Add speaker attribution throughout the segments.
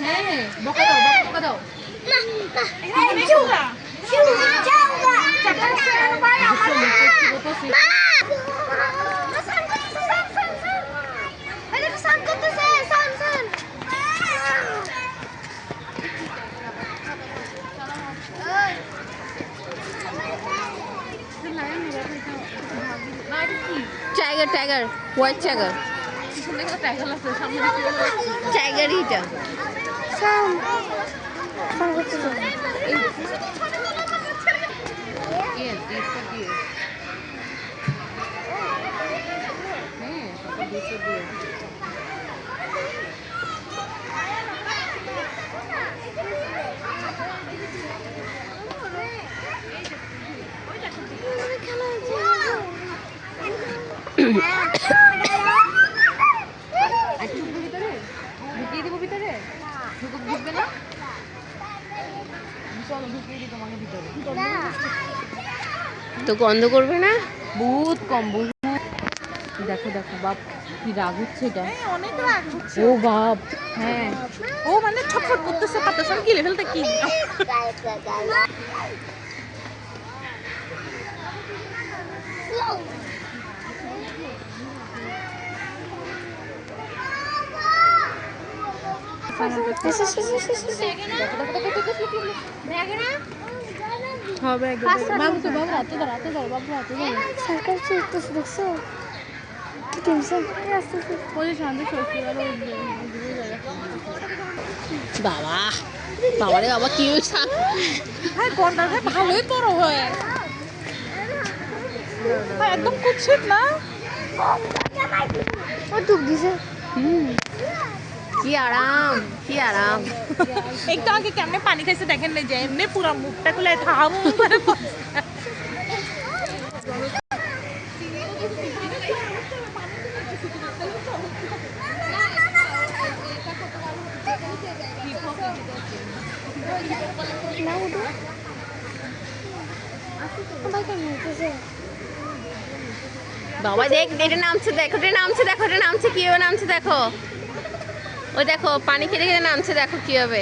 Speaker 1: হ্যাঁ বকা দাও বকা দাও
Speaker 2: tiger tiger white tiger tiger এইটা
Speaker 1: ঢুকিয়ে দিব ভিতরে ঢুকবে না চলো ঢুকিয়ে দিই তোমাকে ভিতরে
Speaker 2: তো গন্ধ করবে না
Speaker 1: বহুত কম বহুত দেখো দেখো বাপ কি রাগ হচ্ছে এটা
Speaker 3: অনেক রাগ হচ্ছে
Speaker 1: ও বাপ হ্যাঁ
Speaker 3: ও মানে ছটফট করতেছে পারতেছে কি লেভেলটা কি
Speaker 2: হবে
Speaker 1: বাবু তো বাবু রাতে ধর বাবু রাতে ধর
Speaker 4: সরকার চলতেছে দেখছো কি টেনশন
Speaker 1: ওই শান্তি শ্বশুর আর
Speaker 2: বাবা বাবারে বাবা কি হয়েছে
Speaker 3: হ্যাঁ কর্নারে ভালোই বড় হয় একদম কুৎসিত না
Speaker 4: ও ডুব দিছে
Speaker 2: কি আরাম কি আরাম
Speaker 3: একটু আগে কেমনে পানি খাইছে দেখেন না যে এমনি পুরো মুখটা খুলে থাম করে
Speaker 4: না উঠো ভাই কেন উঠেছে
Speaker 2: বাবা দেখ এটা নামছে দেখো এটা নামছে দেখো এটা নামছে কিভাবে নামছে দেখো ওই দেখো পানি খেতে খেতে নামছে দেখো কিভাবে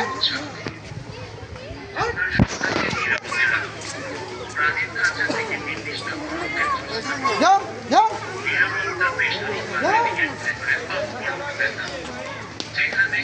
Speaker 4: দেখছো
Speaker 5: যেখানে